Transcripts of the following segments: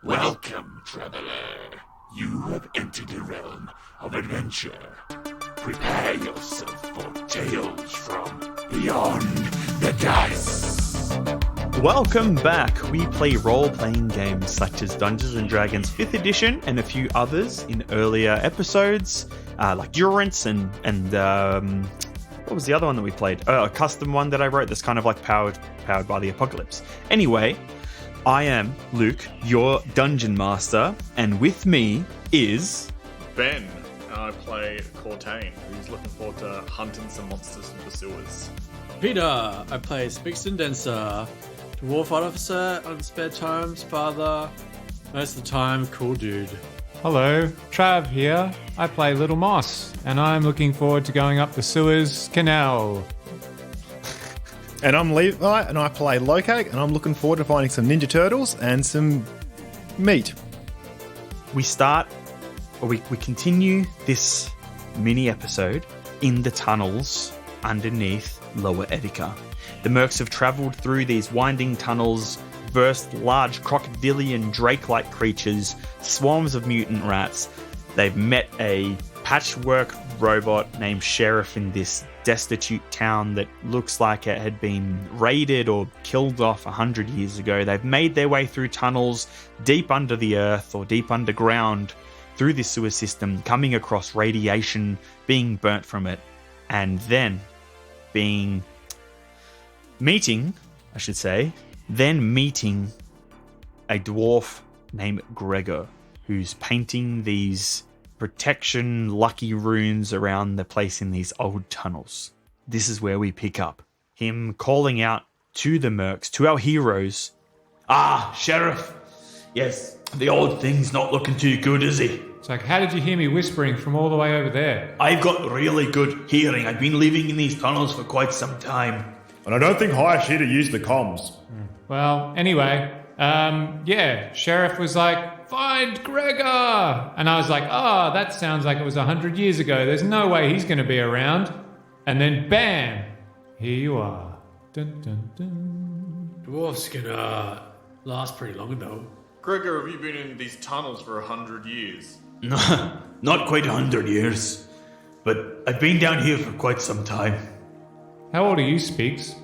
Welcome, traveler. You have entered the realm of adventure. Prepare yourself for tales from beyond the dice. Welcome back. We play role-playing games such as Dungeons & Dragons 5th edition and a few others in earlier episodes, like Durance and what was the other one that we played? A custom one that I wrote that's kind of like powered by the apocalypse. Anyway, I am Luke, your dungeon master, and with me is Ben. I play Cortaine, who's looking forward to hunting some monsters from the sewers. Peter, I play Spigs and Denser, dwarf officer on spare times, father, most of the time, cool dude. Hello, Trav here. I play Little Moss, and I'm looking forward to going up the Suez Canal. And I'm Levi, and I play Lokag, and I'm looking forward to finding some Ninja Turtles and some meat. we continue this mini episode in the tunnels underneath Lower Ettica. The Mercs have travelled through these winding tunnels, versed large crocodilian drake-like creatures, swarms of mutant rats. They've met a patchwork robot named Sheriff in this destitute town that looks like it had been raided or killed off 100 years ago. They've made their way through tunnels deep under the earth or deep underground through this sewer system, coming across radiation being burnt from it, and then meeting a dwarf named Gregor, who's painting these protection lucky runes around the place in these old tunnels. This is where we pick up. Him calling out to the Mercs, to our heroes. Ah, Sheriff. Yes, the old thing's not looking too good, is he? It's like, how did you hear me whispering from all the way over there? I've got really good hearing. I've been living in these tunnels for quite some time. And I don't think Hayashida used the comms. Well, anyway, Sheriff was like, find Gregor! And I was like, that sounds like it was 100 years ago. There's no way he's going to be around. And then, bam! Here you are. Dun, dun, dun. Dwarfs can last pretty long though. Gregor, have you been in these tunnels for 100 years? No, not quite 100 years. But I've been down here for quite some time. How old are you, Spigs?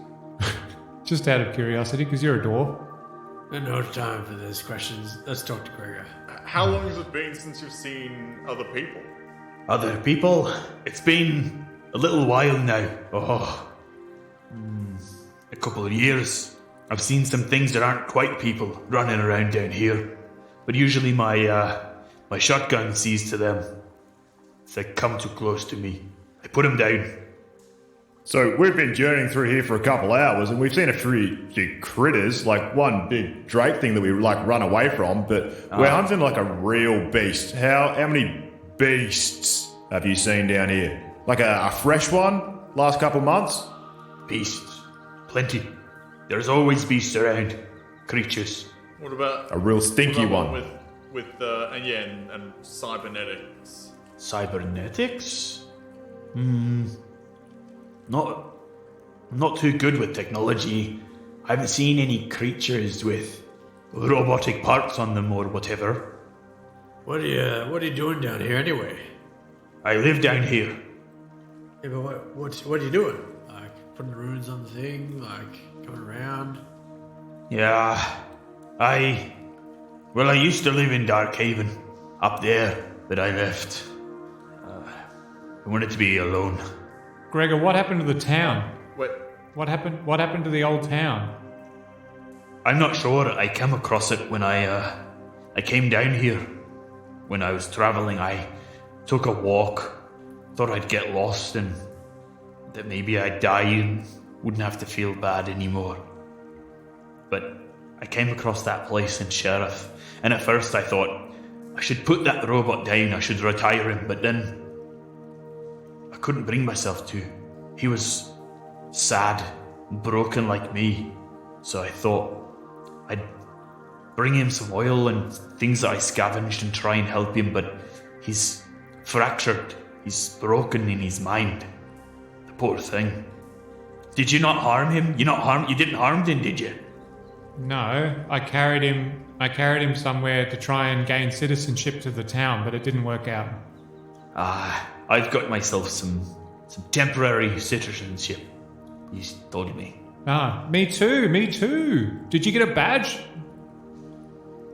Just out of curiosity, because you're a dwarf. No time for those questions. Let's talk to Gregor. How long has it been since you've seen other people? Other people? It's been a little while now. A couple of years. I've seen some things that aren't quite people running around down here. But usually my shotgun sees to them. If they come too close to me, I put them down. So we've been journeying through here for a couple hours, and we've seen a few critters, like one big drake thing that we run away from, but we're hunting like a real beast. How many beasts have you seen down here? Like a fresh one last couple months? Beasts. Plenty. There's always beasts around. Creatures. What about A real stinky what about one. and cybernetics? Cybernetics? Not too good with technology. I haven't seen any creatures with robotic parts on them or whatever. What are you doing down here anyway? I live down here. Yeah, but what are you doing? Like putting the runes on the thing, like going around? Yeah, I used to live in Darkhaven, up there, but I left. I wanted to be alone. Gregor, what happened to the town? Wait, What happened to the old town? I'm not sure. I came across it when I came down here. When I was traveling, I took a walk. Thought I'd get lost and that maybe I'd die and wouldn't have to feel bad anymore. But I came across that place in Sheriff, and at first I thought I should put that robot down, I should retire him, but then I couldn't bring myself to. He was sad, broken like me, so I thought I'd bring him some oil and things that I scavenged and try and help him, but he's fractured, he's broken in his mind. The poor thing. Did you not harm him? You didn't harm him, did you? No, I carried him somewhere to try and gain citizenship to the town, but it didn't work out. I've got myself some temporary citizenship. You told me. Me too. Did you get a badge?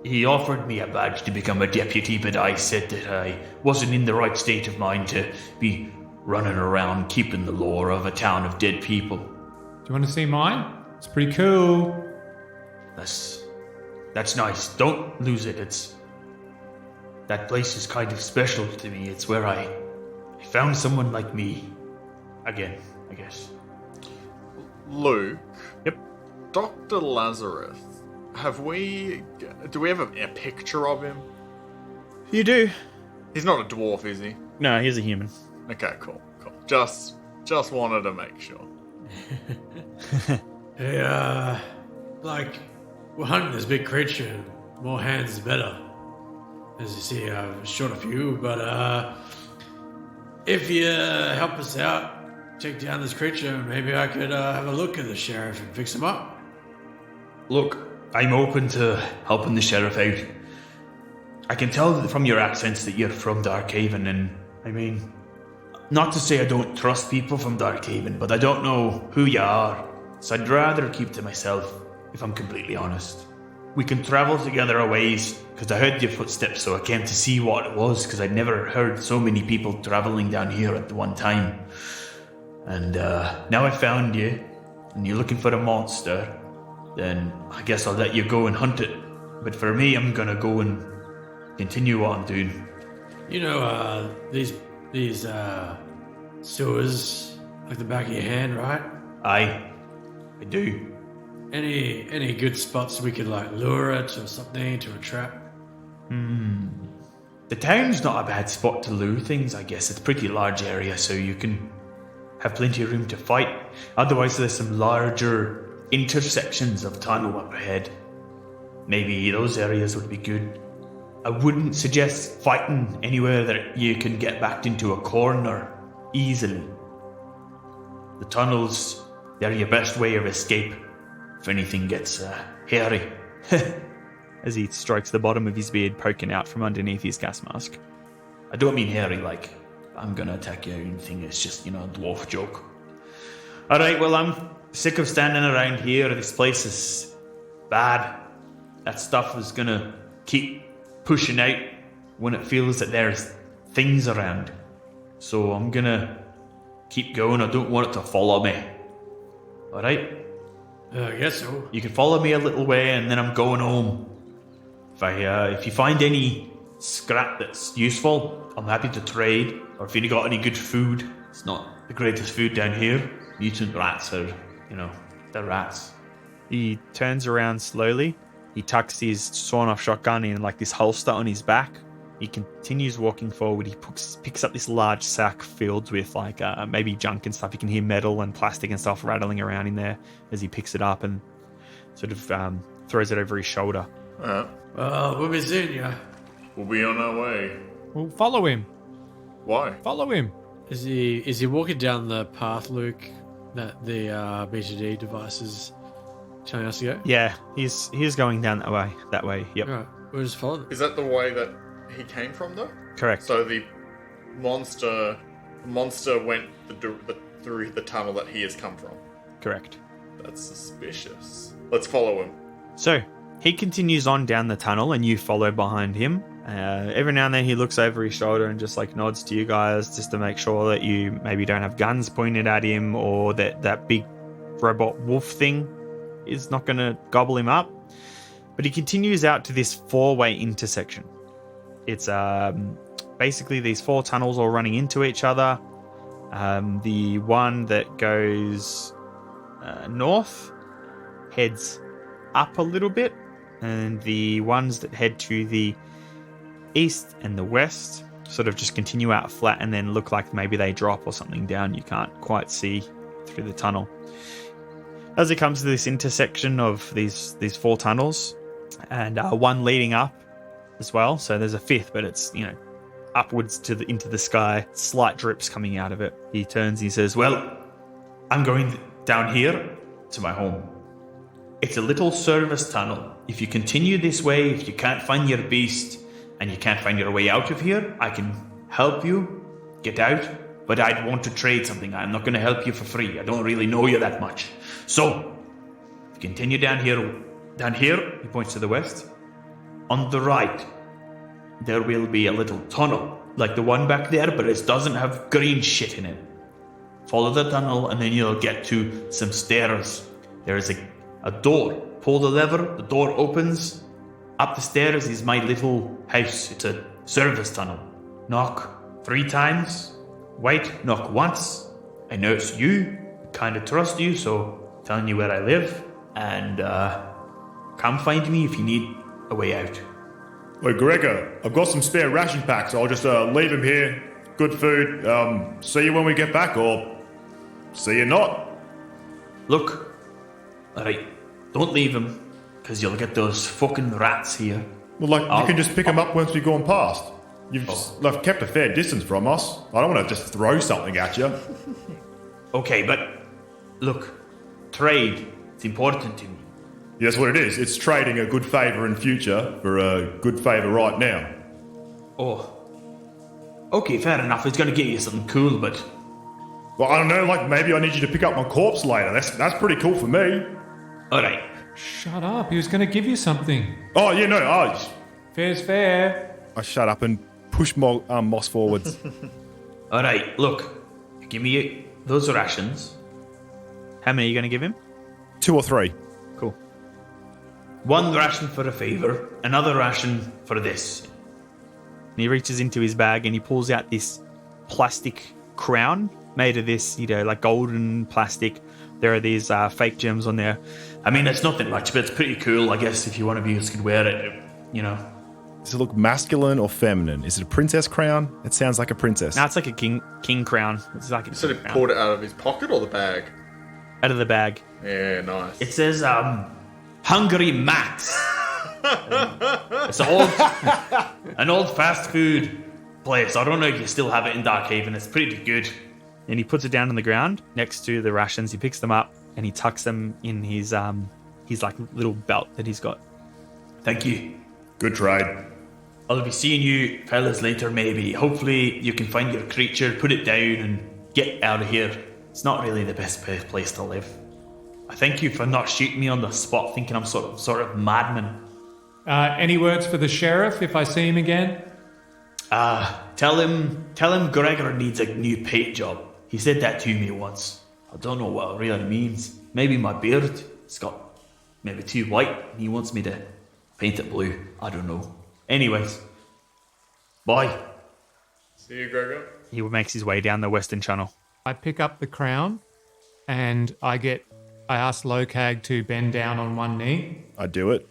He offered me a badge to become a deputy, but I said that I wasn't in the right state of mind to be running around keeping the lore of a town of dead people. Do you want to see mine? It's pretty cool. That's nice. Don't lose it. That place is kind of special to me. It's where I found someone like me. Again, I guess. Luke. Yep. Dr. Lazarus. Do we have a picture of him? You do. He's not a dwarf, is he? No, he's a human. Okay, cool. Just wanted to make sure. Hey, we're hunting this big creature, and more hands is better. As you see, I've shot a few, but if you help us out, take down this creature, maybe I could have a look at the sheriff and fix him up. Look, I'm open to helping the sheriff out. I can tell from your accents that you're from Darkhaven, and I mean, not to say I don't trust people from Darkhaven, but I don't know who you are, so I'd rather keep to myself, if I'm completely honest. We can travel together a ways, because I heard your footsteps, so I came to see what it was, because I'd never heard so many people traveling down here at the one time. And now I found you, and you're looking for a monster, then I guess I'll let you go and hunt it. But for me, I'm gonna go and continue what I'm doing. You know, these sewers, like the back of your hand, right? I do. Any good spots we could lure it or something to a trap? The town's not a bad spot to lure things, I guess. It's a pretty large area, so you can have plenty of room to fight. Otherwise, there's some larger intersections of tunnel up ahead. Maybe those areas would be good. I wouldn't suggest fighting anywhere that you can get backed into a corner easily. The tunnels, they're your best way of escape if anything gets hairy. As he strokes the bottom of his beard poking out from underneath his gas mask. I don't mean hairy like I'm gonna attack you or anything. It's just, a dwarf joke. Alright, well, I'm sick of standing around here. This place is bad. That stuff is gonna keep pushing out when it feels that there's things around. So I'm gonna keep going. I don't want it to follow me. Alright? I guess so. You can follow me a little way and then I'm going home. If you find any scrap that's useful, I'm happy to trade. Or if you got any good food, it's not the greatest food down here. Mutant rats are, they're rats. He turns around slowly. He tucks his sawn-off shotgun in this holster on his back. He continues walking forward. He picks up this large sack filled with maybe junk and stuff. You can hear metal and plastic and stuff rattling around in there as he picks it up and sort of throws it over his shoulder. Well, we'll be seeing you. We'll be on our way. Well, follow him. Why? Follow him. Is he walking down the path, Luke, that the BTD device is telling us to go? Yeah, he's going down that way. Yep. All right, we'll just follow them. Is that the way that he came from, though? Correct. So the monster went through the tunnel that he has come from. Correct. That's suspicious. Let's follow him. So he continues on down the tunnel, and you follow behind him. Every now and then he looks over his shoulder and just nods to you guys just to make sure that you maybe don't have guns pointed at him, or that big robot wolf thing is not going to gobble him up. But he continues out to this 4-way intersection. It's basically these 4 tunnels all running into each other. The one that goes north heads up a little bit, and the ones that head to the east and the west sort of just continue out flat and then look like maybe they drop or something down. You can't quite see through the tunnel. As it comes to this intersection of these 4 tunnels, and one leading up as well, so there's a 5th, but it's upwards into the sky, slight drips coming out of it. He turns, he says, Well, I'm going down here to my home. it's a little service tunnel. If you continue this way, if you can't find your beast and you can't find your way out of here, I can help you get out, but I'd want to trade something. I'm not going to help you for free. I don't really know you that much. So, if you continue down here, he points to the west, on the right, there will be a little tunnel, like the one back there, but it doesn't have green shit in it. Follow the tunnel and then you'll get to some stairs. There is a door. Pull the lever, the door opens. Up the stairs is my little house. It's a service tunnel. Knock 3 times. Wait, knock once. I know it's you. Kind of trust you, so telling you where I live. And come find me if you need a way out. Wait, Gregor, I've got some spare ration packs. I'll just leave them here. Good food. See you when we get back, or see you not. Look, alright, don't leave them, because you'll get those fucking rats here. Well, you can just pick them up once we've gone past. You've kept a fair distance from us. I don't want to just throw something at you. Okay, but look, trade, it's important to me. Yeah, that's what it is. It's trading a good favour in future for a good favour right now. Oh. Okay, fair enough. It's going to get you something cool, but... Well, I don't know, maybe I need you to pick up my corpse later. That's pretty cool for me. Alright. Shut up. He was going to give you something. Oh, yeah, no, Fair's fair. I shut up and push Moss forwards. Alright, look. Give me those rations. How many are you going to give him? 2 or 3. Cool. 1 ration for a favour, another ration for this. And he reaches into his bag and he pulls out this plastic crown made of this, like golden plastic. There are these fake gems on there. I mean, it's nothing much, but it's pretty cool, I guess, if you want to be, you could wear it, Does it look masculine or feminine? Is it a princess crown? It sounds like a princess. No, it's like a king crown. It's like a So he king crown. pulled it out of his pocket or the bag? Out of the bag. Yeah, nice. It says, Hungry Max. It's an old fast food place. I don't know if you still have it in Darkhaven. It's pretty good. And he puts it down on the ground next to the rations. He picks them up and he tucks them in his little belt that he's got. Thank you. Good trade. I'll be seeing you fellas later, maybe. Hopefully you can find your creature, put it down, and get out of here. It's not really the best place to live. I thank you for not shooting me on the spot, thinking I'm sort of madman. Any words for the sheriff if I see him again? Tell him Gregor needs a new paint job. He said that to me once. I don't know what it really means. Maybe my beard, it's got maybe too white, and he wants me to paint it blue. I don't know. Anyways, bye. See you, Gregor. He makes his way down the western channel. I pick up the crown and I ask Lokag to bend down on one knee I do it.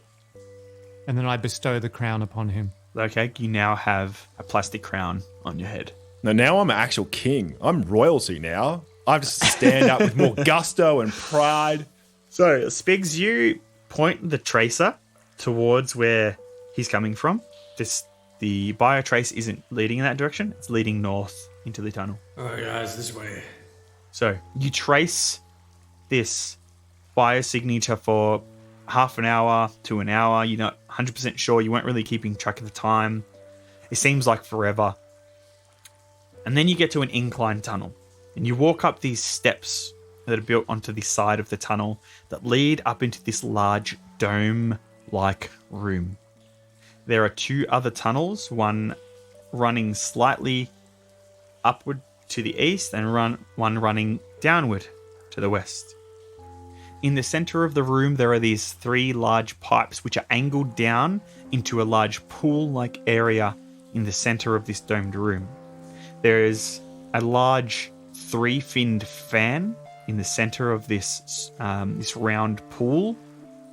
and then I bestow the crown upon him. Okay, you now have a plastic crown on your head. Now I'm an actual king. I'm royalty now. I just stand up with more gusto and pride. So, Spigs, you point the tracer towards where he's coming from. The biotrace isn't leading in that direction. It's leading north into the tunnel. Alright, guys, this way. So, you trace this biosignature for half an hour to an hour. You're not 100% sure. You weren't really keeping track of the time. It seems like forever. And then you get to an incline tunnel. And you walk up these steps that are built onto the side of the tunnel that lead up into this large dome-like room. There are 2 other tunnels, one running slightly upward to the east and one running downward to the west. In the center of the room, there are these 3 large pipes which are angled down into a large pool-like area in the center of this domed room. There is a large 3-finned fan in the center of this round pool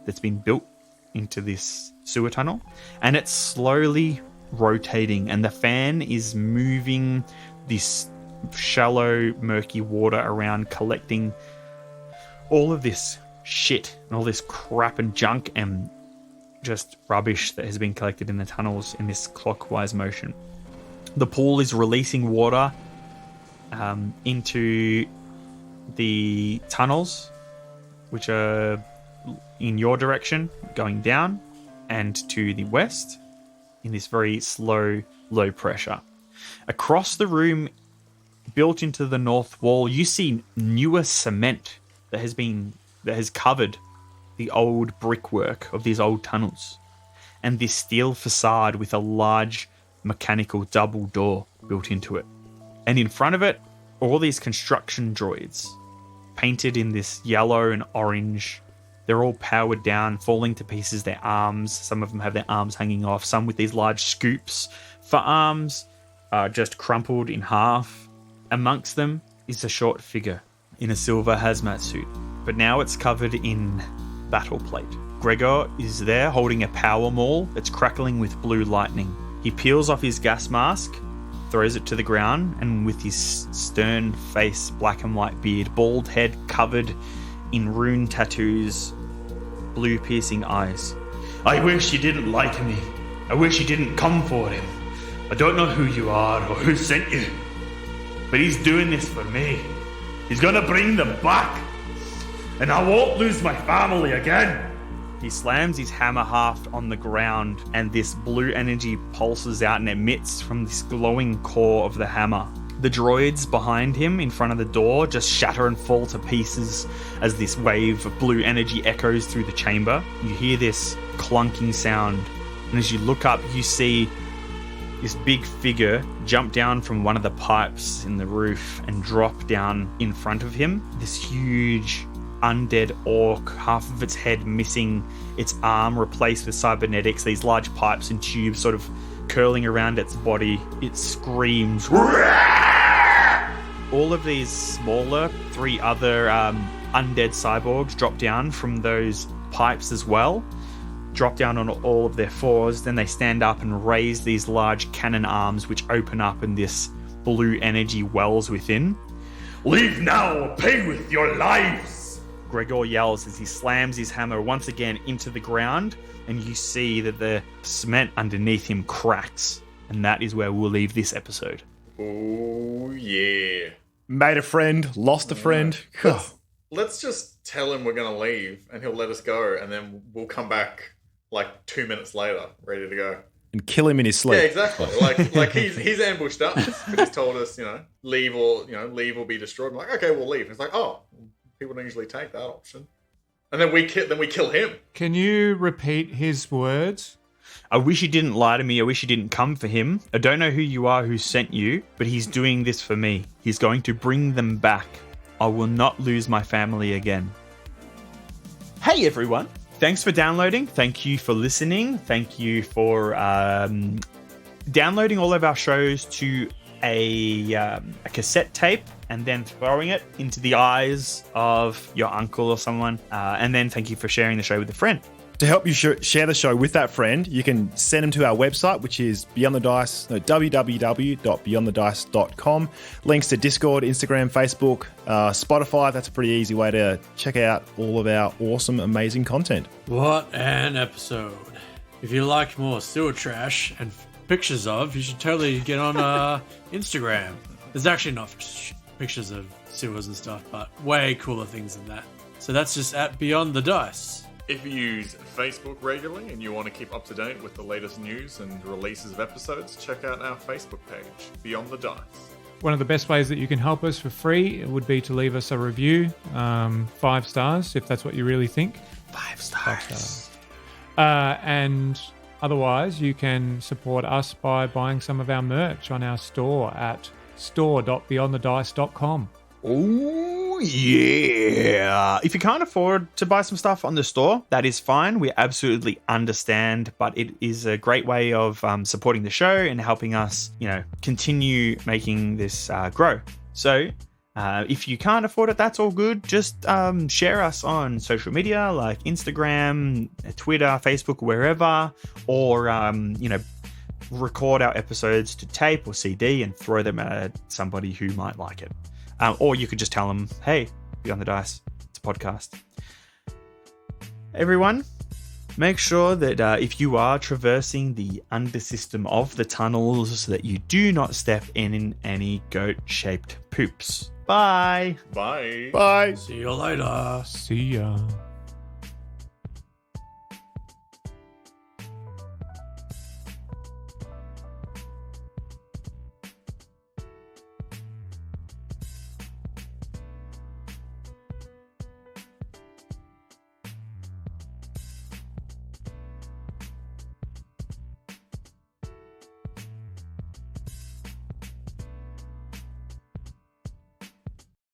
that's been built into this sewer tunnel, and it's slowly rotating, and the fan is moving this shallow, murky water around, collecting all of this shit and all this crap and junk and just rubbish that has been collected in the tunnels in this clockwise motion. The pool is releasing water into the tunnels, which are in your direction, going down, and to the west in this very slow, low pressure. Across the room, built into the north wall, you see newer cement that has covered the old brickwork of these old tunnels, and this steel facade with a large mechanical double door built into it. And in front of it, all these construction droids, painted in this yellow and orange. They're all powered down, falling to pieces, their arms. Some of them have their arms hanging off. Some with these large scoops for arms, just crumpled in half. Amongst them is a short figure in a silver hazmat suit, but now it's covered in battle plate. Gregor is there holding a power maul that's crackling with blue lightning. He peels off his gas mask, throws it to the ground, and with his stern face, black and white beard, bald head covered in rune tattoos, blue piercing eyes. I wish you didn't lie to me. I wish you didn't come for him. I don't know who you are or who sent you, but he's doing this for me. He's gonna bring them back, and I won't lose my family again. He slams his hammer haft on the ground, and this blue energy pulses out and emits from this glowing core of the hammer. The droids behind him in front of the door just shatter and fall to pieces as this wave of blue energy echoes through the chamber. You hear this clunking sound, and as you look up, you see this big figure jump down from one of the pipes in the roof and drop down in front of him. This huge undead orc, half of its head missing, its arm replaced with cybernetics, these large pipes and tubes sort of curling around its body. It screams. All of these smaller, 3 other undead cyborgs drop down from those pipes as well, drop down on all of their fours. Then they stand up and raise these large cannon arms which open up, and this blue energy wells within. Leave now or pay with your lives! Gregor yells as he slams his hammer once again into the ground, and you see that the cement underneath him cracks. And that is where we'll leave this episode. Oh, yeah. Made a friend, lost a friend. Let's just tell him we're going to leave, and he'll let us go, and then we'll come back like 2 minutes later, ready to go. And kill him in his sleep. Yeah, exactly. Like he's ambushed us, but he's told us, leave or be destroyed. I'm like, okay, we'll leave. And it's like, oh, people don't usually take that option. And then we kill him. Can you repeat his words? I wish you didn't lie to me. I wish you didn't come for him. I don't know who you are, who sent you, but he's doing this for me. He's going to bring them back. I will not lose my family again. Hey, everyone. Thanks for downloading. Thank you for listening. Thank you for downloading all of our shows to a cassette tape and then throwing it into the eyes of your uncle or someone. And then thank you for sharing the show with a friend. To help you share the show with that friend, you can send them to our website, which is www.beyondthedice.com. Links to Discord, Instagram, Facebook, Spotify. That's a pretty easy way to check out all of our awesome, amazing content. What an episode. If you like more sewer trash and pictures of, you should totally get on Instagram. There's actually not pictures of sewers and stuff, but way cooler things than that. So that's just at Beyond the Dice. If you use Facebook regularly and you want to keep up to date with the latest news and releases of episodes, check out our Facebook page, Beyond the Dice. One of the best ways that you can help us for free would be to leave us a review, 5 stars, if that's what you really think. 5 stars. 5 stars. And otherwise, you can support us by buying some of our merch on our store at store.beyondthedice.com. Oh, yeah. If you can't afford to buy some stuff on the store, that is fine. We absolutely understand, but it is a great way of supporting the show and helping us, continue making this grow. So if you can't afford it, that's all good. Just share us on social media like Instagram, Twitter, Facebook, wherever, or, record our episodes to tape or CD and throw them at somebody who might like it. Or you could just tell them, hey, Beyond the Dice, it's a podcast. Everyone, make sure that if you are traversing the undersystem of the tunnels, that you do not step in any goat-shaped poops. Bye. Bye. Bye. See you later. See ya.